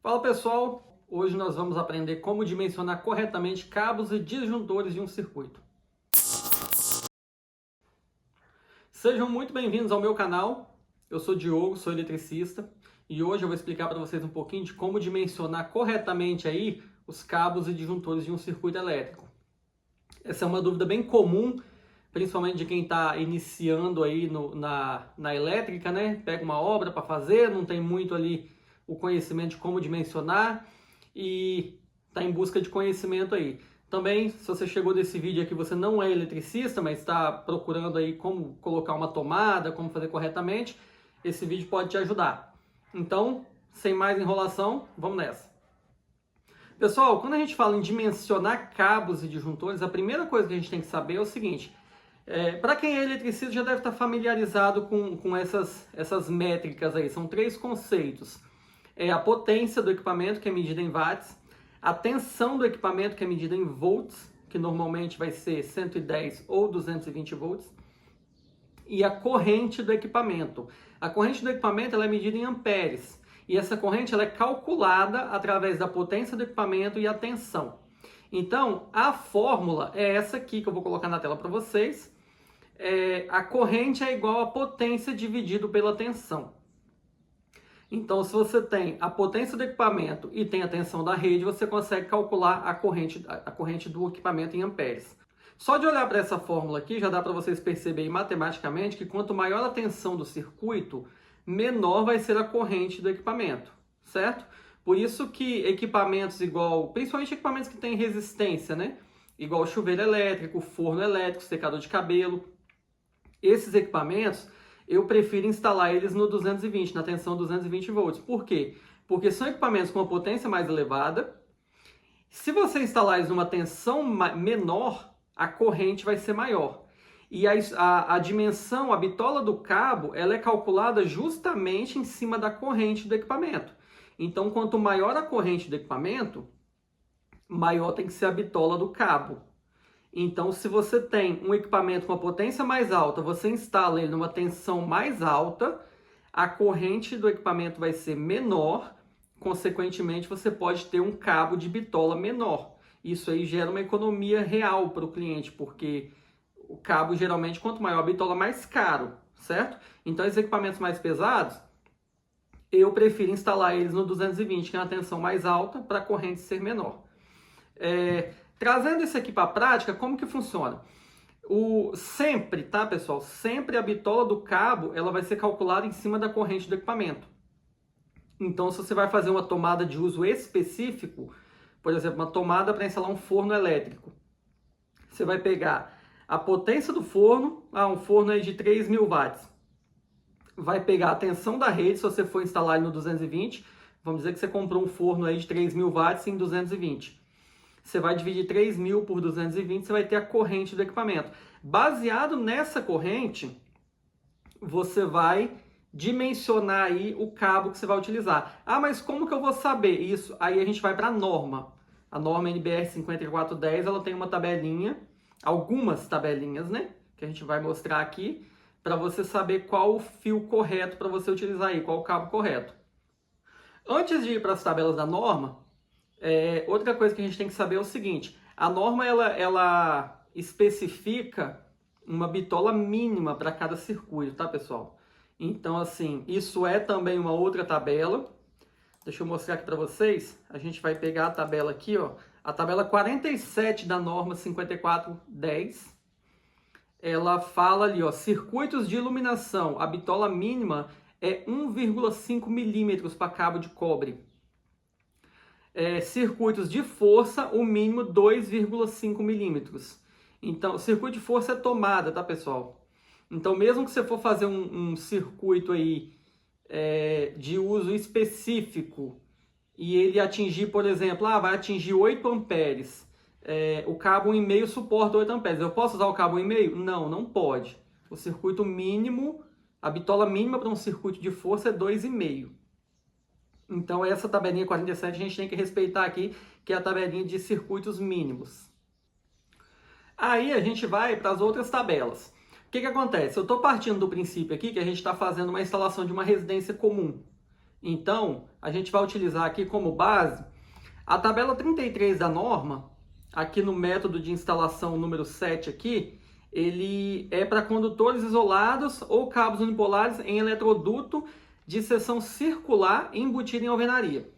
Fala pessoal, hoje nós vamos aprender como dimensionar corretamente cabos e disjuntores de um circuito. Sejam muito bem-vindos ao meu canal, eu sou Diogo, sou eletricista e hoje eu vou explicar para vocês um pouquinho de como dimensionar corretamente aí os cabos e disjuntores de um circuito elétrico. Essa é uma dúvida bem comum, principalmente de quem está iniciando aí na elétrica, né? Pega uma obra para fazer, não tem muito ali o conhecimento de como dimensionar e está em busca de conhecimento aí. Também, se você chegou desse vídeo aqui, você não é eletricista, mas está procurando aí como colocar uma tomada, como fazer corretamente, esse vídeo pode te ajudar. Então, sem mais enrolação, vamos nessa. Pessoal, quando a gente fala em dimensionar cabos e disjuntores, a primeira coisa que a gente tem que saber é o seguinte: para quem é eletricista já deve estar familiarizado com essas métricas aí. São três conceitos. A potência do equipamento, que é medida em watts, a tensão do equipamento, que é medida em volts, que normalmente vai ser 110 ou 220 volts, e a corrente do equipamento. A corrente do equipamento ela é medida em amperes, e essa corrente ela é calculada através da potência do equipamento e a tensão. Então, a fórmula é essa aqui que eu vou colocar na tela para vocês. A corrente é igual a potência dividido pela tensão. Então, se você tem a potência do equipamento e tem a tensão da rede, você consegue calcular a corrente do equipamento em amperes. Só de olhar para essa fórmula aqui, já dá para vocês perceberem matematicamente que quanto maior a tensão do circuito, menor vai ser a corrente do equipamento, certo? Por isso que equipamentos principalmente equipamentos que têm resistência, né? Igual chuveiro elétrico, forno elétrico, secador de cabelo, esses equipamentos eu prefiro instalar eles no 220, na tensão 220 volts. Por quê? Porque são equipamentos com uma potência mais elevada. Se você instalar eles numa tensão menor, a corrente vai ser maior. E a dimensão, a bitola do cabo, ela é calculada justamente em cima da corrente do equipamento. Então, quanto maior a corrente do equipamento, maior tem que ser a bitola do cabo. Então, se você tem um equipamento com a potência mais alta, você instala ele numa tensão mais alta, a corrente do equipamento vai ser menor, consequentemente você pode ter um cabo de bitola menor. Isso aí gera uma economia real para o cliente, porque o cabo geralmente, quanto maior a bitola, mais caro, certo? Então, esses equipamentos mais pesados, eu prefiro instalar eles no 220, que é uma tensão mais alta, para a corrente ser menor. Trazendo isso aqui para a prática, como que funciona? Sempre, tá, pessoal? Sempre a bitola do cabo ela vai ser calculada em cima da corrente do equipamento. Então, se você vai fazer uma tomada de uso específico, por exemplo, uma tomada para instalar um forno elétrico, você vai pegar a potência do forno, um forno aí de 3.000 watts. Vai pegar a tensão da rede, se você for instalar ele no 220, vamos dizer que você comprou um forno aí de 3.000 watts em 220. Você vai dividir 3.000 por 220, você vai ter a corrente do equipamento. Baseado nessa corrente, você vai dimensionar aí o cabo que você vai utilizar. Mas como que eu vou saber isso? Aí a gente vai para a norma. A norma NBR 5410, ela tem uma tabelinha, algumas tabelinhas, né? Que a gente vai mostrar aqui, para você saber qual o fio correto para você utilizar aí, qual o cabo correto. Antes de ir para as tabelas da norma, outra coisa que a gente tem que saber é o seguinte: a norma ela especifica uma bitola mínima para cada circuito, tá, pessoal? Então, assim, isso é também uma outra tabela. Deixa eu mostrar aqui para vocês. A gente vai pegar a tabela aqui, ó, a tabela 47 da norma 5410. Ela fala ali, ó, circuitos de iluminação. A bitola mínima é 1,5 milímetros para cabo de cobre. Circuitos de força, o mínimo 2,5 milímetros. Então, circuito de força é tomada, tá, pessoal? Então, mesmo que você for fazer um circuito aí de uso específico e ele atingir, por exemplo, vai atingir 8 amperes, o cabo 1,5 suporta 8 amperes. Eu posso usar o cabo 1,5? Não, não pode. O circuito mínimo, a bitola mínima para um circuito de força é 2,5. Então, essa tabelinha 47 a gente tem que respeitar aqui, que é a tabelinha de circuitos mínimos. Aí a gente vai para as outras tabelas. O que acontece? Eu estou partindo do princípio aqui que a gente está fazendo uma instalação de uma residência comum. Então, a gente vai utilizar aqui como base a tabela 33 da norma, aqui no método de instalação número 7 aqui, ele é para condutores isolados ou cabos unipolares em eletroduto de seção circular embutido em alvenaria.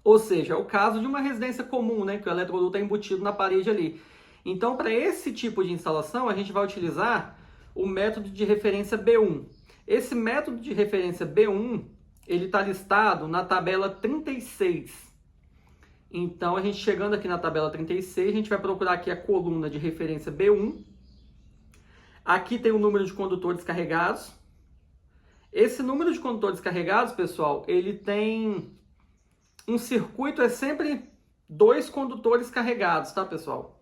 Ou seja, é o caso de uma residência comum, né, que o eletroduto é embutido na parede ali. Então, para esse tipo de instalação, a gente vai utilizar o método de referência B1. Esse método de referência B1, ele está listado na tabela 36. Então, a gente chegando aqui na tabela 36, a gente vai procurar aqui a coluna de referência B1. Aqui tem o número de condutores carregados. Esse número de condutores carregados, pessoal, ele tem um circuito, é sempre 2 condutores carregados, tá, pessoal?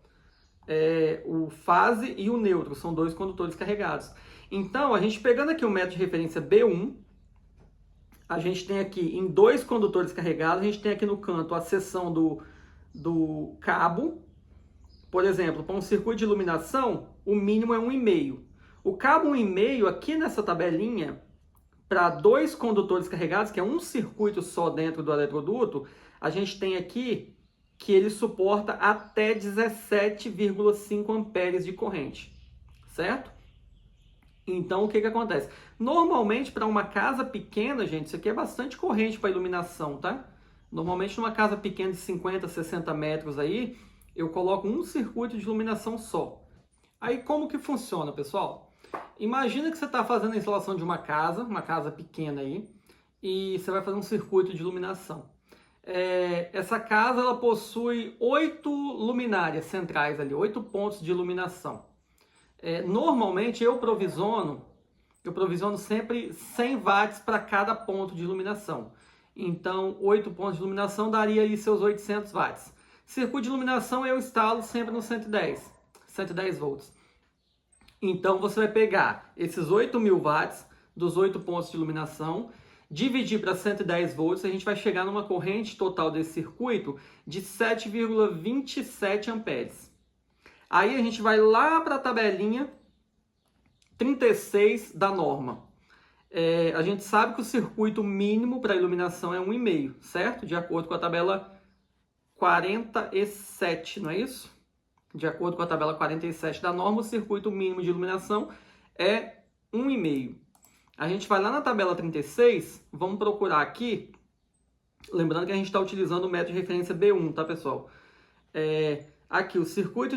O fase e o neutro são 2 condutores carregados. Então, a gente pegando aqui o método de referência B1, a gente tem aqui em 2 condutores carregados, a gente tem aqui no canto a seção do cabo. Por exemplo, para um circuito de iluminação, o mínimo é 1,5. O cabo 1,5, aqui nessa tabelinha, para 2 condutores carregados, que é um circuito só dentro do eletroduto, a gente tem aqui que ele suporta até 17,5 amperes de corrente, certo? Então, o que acontece? Normalmente, para uma casa pequena, gente, isso aqui é bastante corrente para iluminação, tá? Normalmente, numa casa pequena de 50, 60 metros aí, eu coloco um circuito de iluminação só. Aí, como que funciona, pessoal? Imagina que você está fazendo a instalação de uma casa pequena aí, e você vai fazer um circuito de iluminação. Essa casa ela possui 8 luminárias centrais ali, 8 pontos de iluminação. Normalmente eu provisiono sempre 100 watts para cada ponto de iluminação. Então, 8 pontos de iluminação daria aí seus 800 watts. Circuito de iluminação eu instalo sempre no 110 volts. Então, você vai pegar esses 8.000 watts dos 8 pontos de iluminação, dividir para 110 volts, a gente vai chegar numa corrente total desse circuito de 7,27 amperes. Aí a gente vai lá para a tabelinha 36 da norma. A gente sabe que o circuito mínimo para iluminação é 1,5, certo? De acordo com a tabela 47, não é isso? De acordo com a tabela 47 da norma, o circuito mínimo de iluminação é 1,5. A gente vai lá na tabela 36, vamos procurar aqui, lembrando que a gente está utilizando o método de referência B1, tá, pessoal? Aqui, o circuito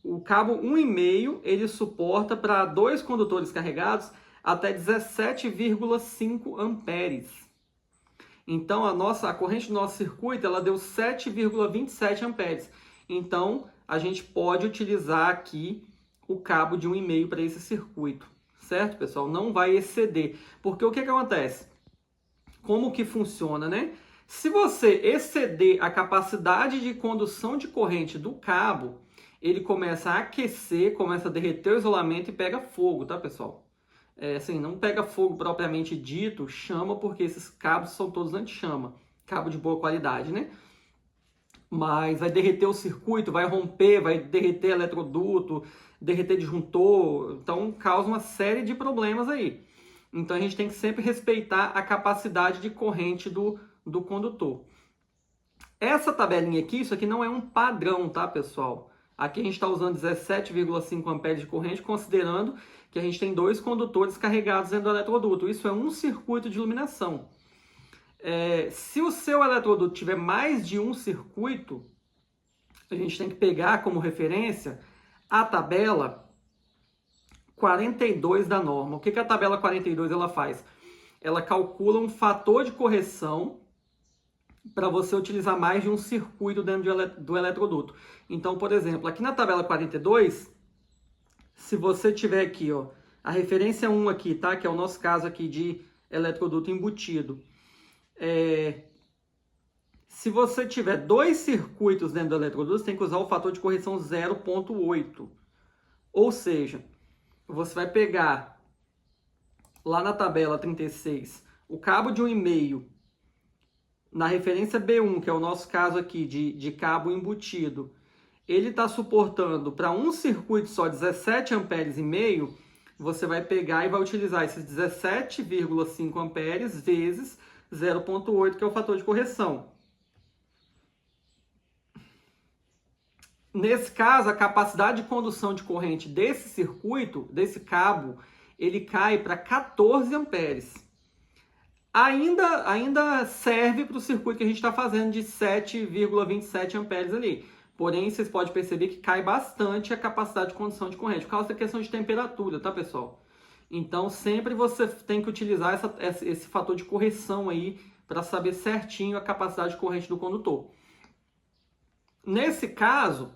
o cabo 1,5, ele suporta para 2 condutores carregados até 17,5 amperes. Então, a corrente do nosso circuito, ela deu 7,27 amperes. Então, a gente pode utilizar aqui o cabo de 1,5 para esse circuito, certo, pessoal? Não vai exceder, porque o que acontece? Como que funciona, né? Se você exceder a capacidade de condução de corrente do cabo, ele começa a aquecer, começa a derreter o isolamento e pega fogo, tá, pessoal? Assim, não pega fogo propriamente dito, chama, porque esses cabos são todos anti-chama, cabo de boa qualidade, né? Mas vai derreter o circuito, vai romper, vai derreter eletroduto, derreter disjuntor, então causa uma série de problemas aí. Então a gente tem que sempre respeitar a capacidade de corrente do condutor. Essa tabelinha aqui, isso aqui não é um padrão, tá, pessoal? Aqui a gente está usando 17,5 amperes de corrente, considerando que a gente tem 2 condutores carregados dentro do eletroduto. Isso é um circuito de iluminação. Se o seu eletroduto tiver mais de um circuito, a gente tem que pegar como referência a tabela 42 da norma. O que a tabela 42 ela faz? Ela calcula um fator de correção para você utilizar mais de um circuito dentro do eletroduto. Então, por exemplo, aqui na tabela 42, se você tiver aqui, ó, a referência 1 aqui, tá? Que é o nosso caso aqui de eletroduto embutido. Se você tiver 2 circuitos dentro do eletroduto, você tem que usar o fator de correção 0,8. Ou seja, você vai pegar lá na tabela 36 o cabo de 1,5 na referência B1, que é o nosso caso aqui de cabo embutido. Ele está suportando para um circuito só 17 amperes e meio. você vai pegar e vai utilizar esses 17,5 amperes vezes 0,8, que é o fator de correção. Nesse caso, a capacidade de condução de corrente desse circuito, desse cabo, ele cai para 14 amperes. Ainda serve para o circuito que a gente está fazendo de 7,27 amperes ali. Porém, vocês podem perceber que cai bastante a capacidade de condução de corrente, por causa da questão de temperatura, tá, pessoal? Então, sempre você tem que utilizar esse fator de correção aí para saber certinho a capacidade de corrente do condutor. Nesse caso,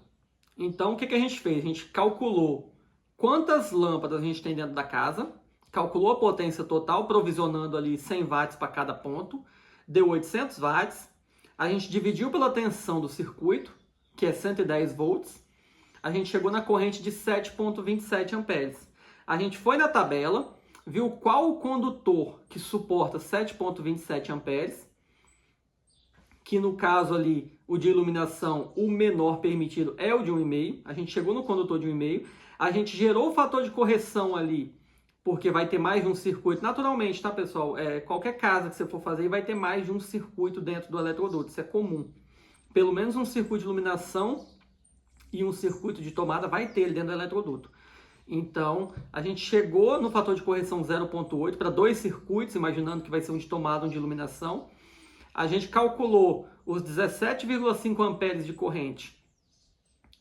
então, o que a gente fez? A gente calculou quantas lâmpadas a gente tem dentro da casa, calculou a potência total, provisionando ali 100 watts para cada ponto, deu 800 watts. A gente dividiu pela tensão do circuito, que é 110 volts. A gente chegou na corrente de 7,27 amperes. A gente foi na tabela, viu qual o condutor que suporta 7,27 amperes, que no caso ali, o de iluminação, o menor permitido é o de 1,5. A gente chegou no condutor de 1,5. A gente gerou o fator de correção ali, porque vai ter mais de um circuito. Naturalmente, tá, pessoal? Qualquer casa que você for fazer, vai ter mais de um circuito dentro do eletroduto. Isso é comum. Pelo menos um circuito de iluminação e um circuito de tomada vai ter ele dentro do eletroduto. Então, a gente chegou no fator de correção 0,8 para 2 circuitos, imaginando que vai ser um de tomada e um de iluminação. A gente calculou os 17,5 amperes de corrente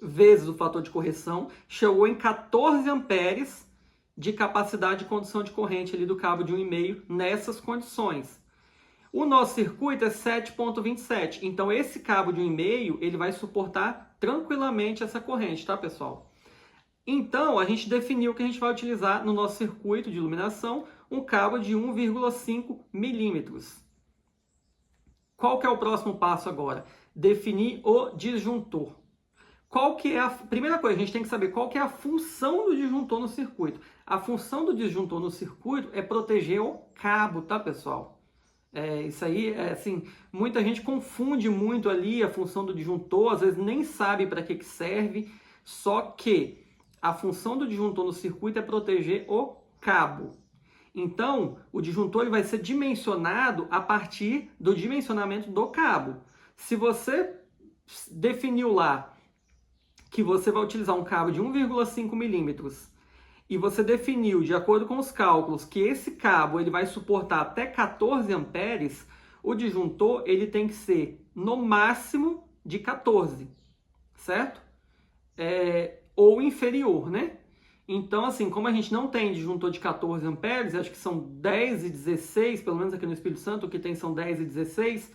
vezes o fator de correção, chegou em 14 amperes de capacidade de condução de corrente ali do cabo de 1,5 nessas condições. O nosso circuito é 7,27, então esse cabo de 1,5 ele vai suportar tranquilamente essa corrente, tá, pessoal? Então, a gente definiu que a gente vai utilizar no nosso circuito de iluminação um cabo de 1,5 milímetros. Qual que é o próximo passo agora? Definir o disjuntor. Qual que é a primeira coisa? A gente tem que saber qual que é a função do disjuntor no circuito. A função do disjuntor no circuito é proteger o cabo, tá, pessoal? Isso aí, assim, muita gente confunde muito ali a função do disjuntor, às vezes nem sabe para que serve, só que a função do disjuntor no circuito é proteger o cabo. Então, o disjuntor ele vai ser dimensionado a partir do dimensionamento do cabo. Se você definiu lá que você vai utilizar um cabo de 1,5 milímetros e você definiu, de acordo com os cálculos, que esse cabo ele vai suportar até 14 amperes, o disjuntor ele tem que ser no máximo de 14, certo? Ou inferior, né? Então, assim, como a gente não tem disjuntor de 14 amperes, acho que são 10 e 16, pelo menos aqui no Espírito Santo, o que tem são 10 e 16,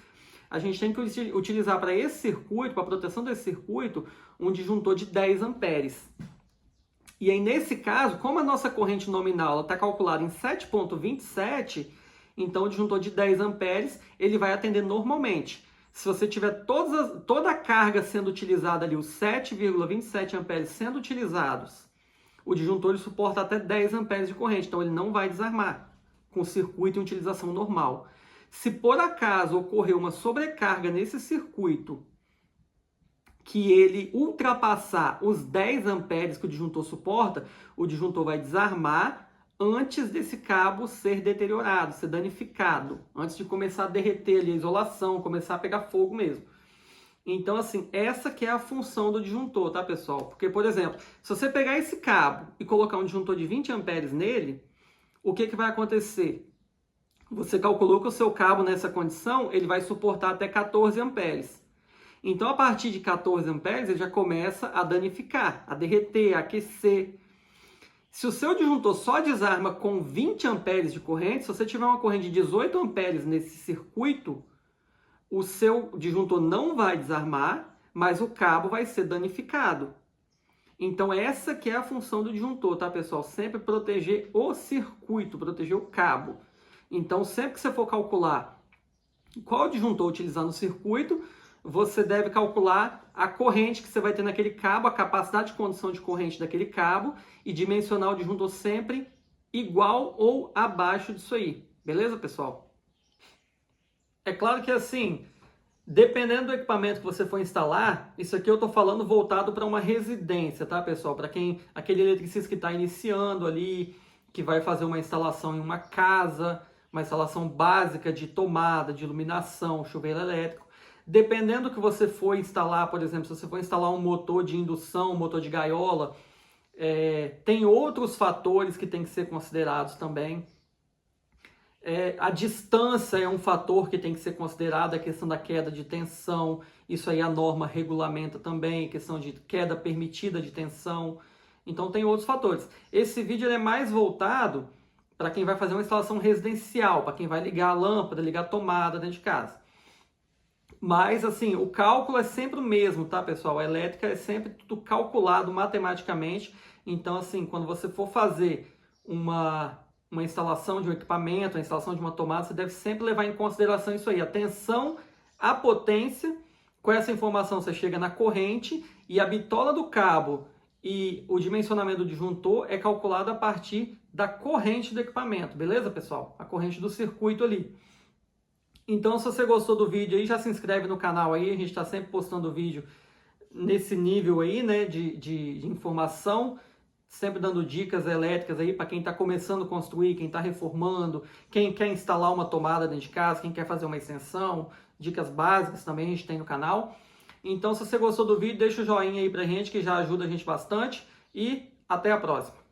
a gente tem que utilizar para esse circuito, para a proteção desse circuito, um disjuntor de 10 amperes. E aí, nesse caso, como a nossa corrente nominal está calculada em 7,27, então o disjuntor de 10 amperes ele vai atender normalmente. Se você tiver toda a carga sendo utilizada ali, os 7,27 amperes sendo utilizados, o disjuntor ele suporta até 10 amperes de corrente, então ele não vai desarmar com o circuito em utilização normal. Se por acaso ocorrer uma sobrecarga nesse circuito, que ele ultrapassar os 10 amperes que o disjuntor suporta, o disjuntor vai desarmar antes desse cabo ser deteriorado, ser danificado, antes de começar a derreter ali a isolação, começar a pegar fogo mesmo. Então, assim, essa que é a função do disjuntor, tá, pessoal? Porque, por exemplo, se você pegar esse cabo e colocar um disjuntor de 20 amperes nele, o que vai acontecer? Você calculou que o seu cabo nessa condição, ele vai suportar até 14 amperes. Então, a partir de 14 amperes, ele já começa a danificar, a derreter, a aquecer. Se o seu disjuntor só desarma com 20 amperes de corrente, se você tiver uma corrente de 18 amperes nesse circuito, o seu disjuntor não vai desarmar, mas o cabo vai ser danificado. Então, essa que é a função do disjuntor, tá, pessoal? Sempre proteger o circuito, proteger o cabo. Então, sempre que você for calcular qual disjuntor utilizar no circuito, você deve calcular a corrente que você vai ter naquele cabo, a capacidade de condução de corrente daquele cabo e dimensionar o disjuntor sempre igual ou abaixo disso aí. Beleza, pessoal? É claro que assim, dependendo do equipamento que você for instalar, isso aqui eu estou falando voltado para uma residência, tá, pessoal? Para aquele eletricista que está iniciando ali, que vai fazer uma instalação em uma casa, uma instalação básica de tomada, de iluminação, chuveiro elétrico. Dependendo do que você for instalar, por exemplo, se você for instalar um motor de indução, um motor de gaiola, tem outros fatores que têm que ser considerados também. A distância é um fator que tem que ser considerado, a questão da queda de tensão, isso aí a norma regulamenta também, a questão de queda permitida de tensão. Então tem outros fatores. Esse vídeo é mais voltado para quem vai fazer uma instalação residencial, para quem vai ligar a lâmpada, ligar a tomada dentro de casa. Mas, assim, o cálculo é sempre o mesmo, tá, pessoal? A elétrica é sempre tudo calculado matematicamente. Então, assim, quando você for fazer uma instalação de um equipamento, a instalação de uma tomada, você deve sempre levar em consideração isso aí. A tensão, a potência, com essa informação você chega na corrente e a bitola do cabo e o dimensionamento do disjuntor é calculado a partir da corrente do equipamento, beleza, pessoal? A corrente do circuito ali. Então, se você gostou do vídeo aí, já se inscreve no canal aí, a gente está sempre postando vídeo nesse nível aí, né, de informação, sempre dando dicas elétricas aí para quem está começando a construir, quem está reformando, quem quer instalar uma tomada dentro de casa, quem quer fazer uma extensão, dicas básicas também a gente tem no canal. Então, se você gostou do vídeo, deixa o joinha aí pra gente, que já ajuda a gente bastante, e até a próxima.